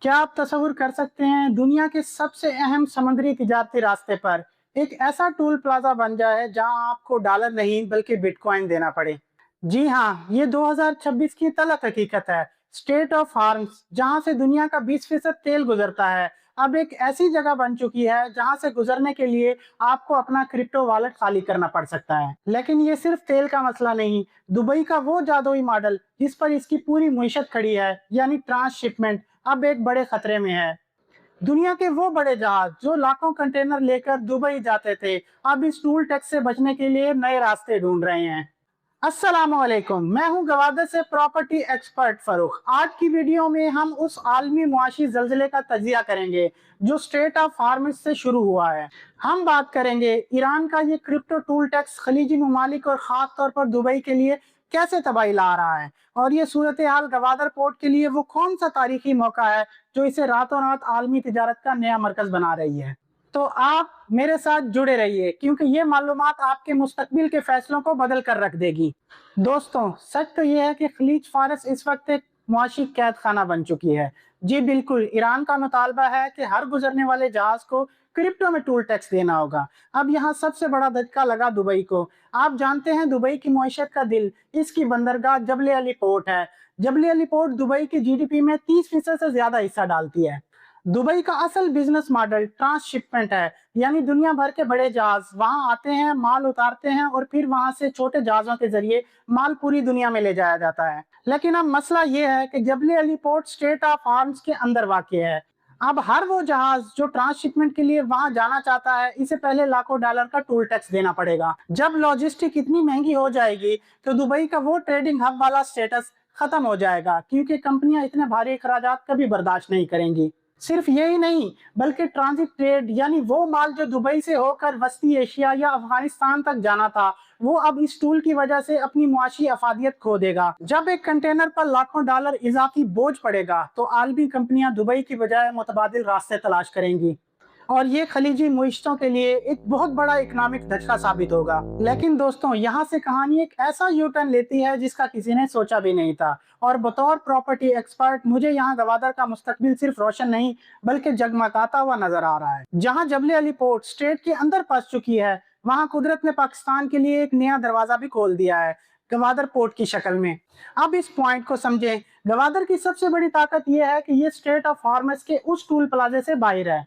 क्या आप तस्वुर कर सकते हैं दुनिया के सबसे अहम समुद्री तिजारती रास्ते पर एक ऐसा टूल प्लाजा बन जाए जहां आपको डॉलर नहीं बल्कि बिटकॉइन देना पड़े। जी हाँ, ये 2026 की तलख हकीकत है। स्टेट ऑफ हार्म्स, जहां से दुनिया का 20% तेल गुजरता है, अब एक ऐसी जगह बन चुकी है जहां से गुजरने के लिए आपको अपना क्रिप्टो वॉलेट खाली करना पड़ सकता है। लेकिन ये सिर्फ तेल का मसला नहीं, दुबई का वो जादुई मॉडल जिस पर इसकी पूरी मुईशत खड़ी है, यानी ट्रांसशिपमेंट, अब एक बड़े खतरे में है। दुनिया के वो बड़े जहाज जो लाखों कंटेनर लेकर दुबई जाते थे, अब इस टूल टैक्स से बचने के लिए नए रास्ते ढूंढ रहे हैं। अस्सलामुअलैकुम, मैं हूं गवादर से प्रॉपर्टी एक्सपर्ट फरूख। आज की वीडियो में हम उस आलमी मुआशी जल्जले का तजिया करेंगे जो स्टेट ऑफ हार्मस से शुरू हुआ है। हम बात करेंगे ईरान का ये क्रिप्टो टूल टैक्स खलीजी ममालिक और खास तौर पर दुबई के लिए कैसे तबाही ला रहा है, और ये सूरत हाल गवादर पोर्ट के लिए वो कौन सा तारीखी मौका है जो इसे रातों रात आलमी तिजारत का नया मरकज बना रही है। तो आप मेरे साथ जुड़े रहिए क्योंकि ये मालूमात आपके मुस्तकबिल के फैसलों को बदल कर रख देगी। दोस्तों, सच तो ये है कि खलीज फारस इस वक्त एक मुआशी कैद खाना बन चुकी है। जी बिल्कुल, ईरान का मुतालबा है कि हर गुजरने वाले जहाज को क्रिप्टो में टूल टैक्स देना होगा। अब यहाँ सबसे बड़ा धक्का लगा दुबई को। आप जानते हैं दुबई की मुईशत का दिल, इसकी बंदरगाह जबल अली पोर्ट है। जबल अली पोर्ट दुबई की जीडीपी में 30% से ज्यादा हिस्सा डालती है। दुबई का असल बिजनेस मॉडल ट्रांसशिपमेंट है, यानी दुनिया भर के बड़े जहाज वहां आते हैं, माल उतारते हैं और फिर वहां से छोटे जहाजों के जरिए माल पूरी दुनिया में ले जाया जाता है। लेकिन अब मसला ये है कि Jebel Ali port Strait of Hormuz के अंदर वाक़ है। अब हर वो जहाज जो ट्रांसशिपमेंट के लिए वहां जाना चाहता है, इसे पहले लाखों डॉलर का टोल टैक्स देना पड़ेगा। जब लॉजिस्टिक इतनी महंगी हो जाएगी तो दुबई का वो ट्रेडिंग हब वाला स्टेटस खत्म हो जाएगा, क्योंकि कंपनियां इतने भारी अखराजात कभी बर्दाश्त नहीं करेंगी। सिर्फ यही नहीं, बल्कि ट्रांजिट ट्रेड, यानी वो माल जो दुबई से होकर वस्ती एशिया या अफगानिस्तान तक जाना था, वो अब इस टूल की वजह से अपनी मुआशी अफादियत खो देगा। जब एक कंटेनर पर लाखों डॉलर इजाफी बोझ पड़ेगा तो आलमी कंपनियां दुबई की बजाय मुतबादिल रास्ते तलाश करेंगी, और ये खलीजी मुइश्तों के लिए एक बहुत बड़ा इकोनॉमिक धचका साबित होगा। लेकिन दोस्तों, यहाँ से कहानी एक ऐसा यू टर्न लेती है जिसका किसी ने सोचा भी नहीं था, और बतौर प्रॉपर्टी एक्सपर्ट मुझे यहाँ गवादर का मुस्तकबिल सिर्फ रोशन नहीं बल्कि जगमगाता हुआ नजर आ रहा है। जहाँ जबल अली पोर्ट स्ट्रेट के अंदर फंस चुकी है, वहाँ कुदरत ने पाकिस्तान के लिए एक नया दरवाजा भी खोल दिया है, गवादर पोर्ट की शक्ल में। अब इस पॉइंट को समझें। गवादर की सबसे बड़ी ताकत यह है कि ये स्टेट ऑफ हार्मस के उस टूल प्लाजे से बाहर है।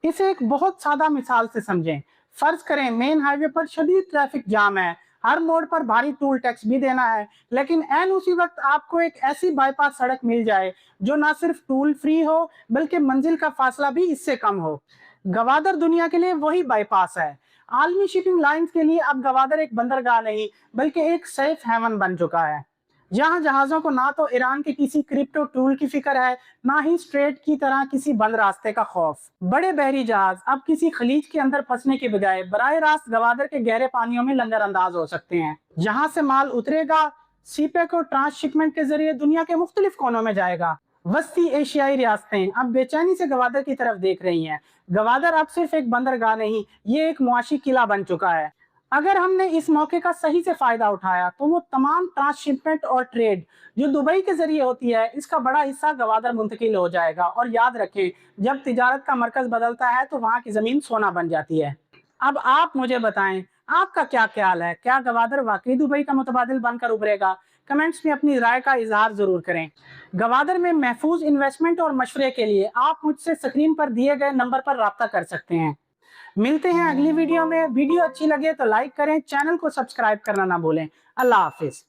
इसे एक बहुत सादा मिसाल से समझें। फर्ज करें मेन हाईवे पर शदीद ट्रैफिक जाम है, हर मोड़ पर भारी टोल टैक्स भी देना है, लेकिन एन उसी वक्त आपको एक ऐसी बाईपास सड़क मिल जाए जो ना सिर्फ टूल फ्री हो बल्कि मंजिल का फासला भी इससे कम हो। गवादर दुनिया के लिए वही बाईपास है। आलमी शिपिंग लाइंस के लिए अब गवादर एक बंदरगाह नहीं बल्कि एक सेफ हेवन बन चुका है। जहां जहाजों को ना तो ईरान के किसी क्रिप्टो टूल की फिक्र है, ना ही स्ट्रेट की तरह किसी बंद रास्ते का खौफ। बड़े बहरी जहाज अब किसी खलीज के अंदर फंसने के बजाय बराह रास्त गवादर के गहरे पानियों में लंगर अंदाज हो सकते हैं। जहां से माल उतरेगा, सीपेक और ट्रांसशिपमेंट के जरिए दुनिया के मुख्तलिफ कोनों में जाएगा। वस्ती एशियाई रियासतें अब बेचैनी से गवादर की तरफ देख रही हैं। गवादर अब सिर्फ एक बंदरगाह नहीं, ये एक मुआशी किला बन चुका है। अगर हमने इस मौके का सही से फायदा उठाया तो वो तमाम ट्रांसशिपमेंट और ट्रेड जो दुबई के जरिए होती है, इसका बड़ा हिस्सा गवादर मुंतकिल हो जाएगा। और याद रखें, जब तिजारत का मरकज बदलता है तो वहां की जमीन सोना बन जाती है। अब आप मुझे बताएं, आपका क्या ख्याल है? क्या गवादर वाकई दुबई का मुतबादिल बनकर उभरेगा? कमेंट्स में अपनी राय का इजहार जरूर करें। गवादर में महफूज इन्वेस्टमेंट और मशवरे के लिए आप मुझसे स्क्रीन पर दिए गए नंबर पर राब्ता कर सकते हैं। मिलते हैं अगली वीडियो में। वीडियो अच्छी लगे तो लाइक करें, चैनल को सब्सक्राइब करना ना भूलें। अल्लाह हाफिज।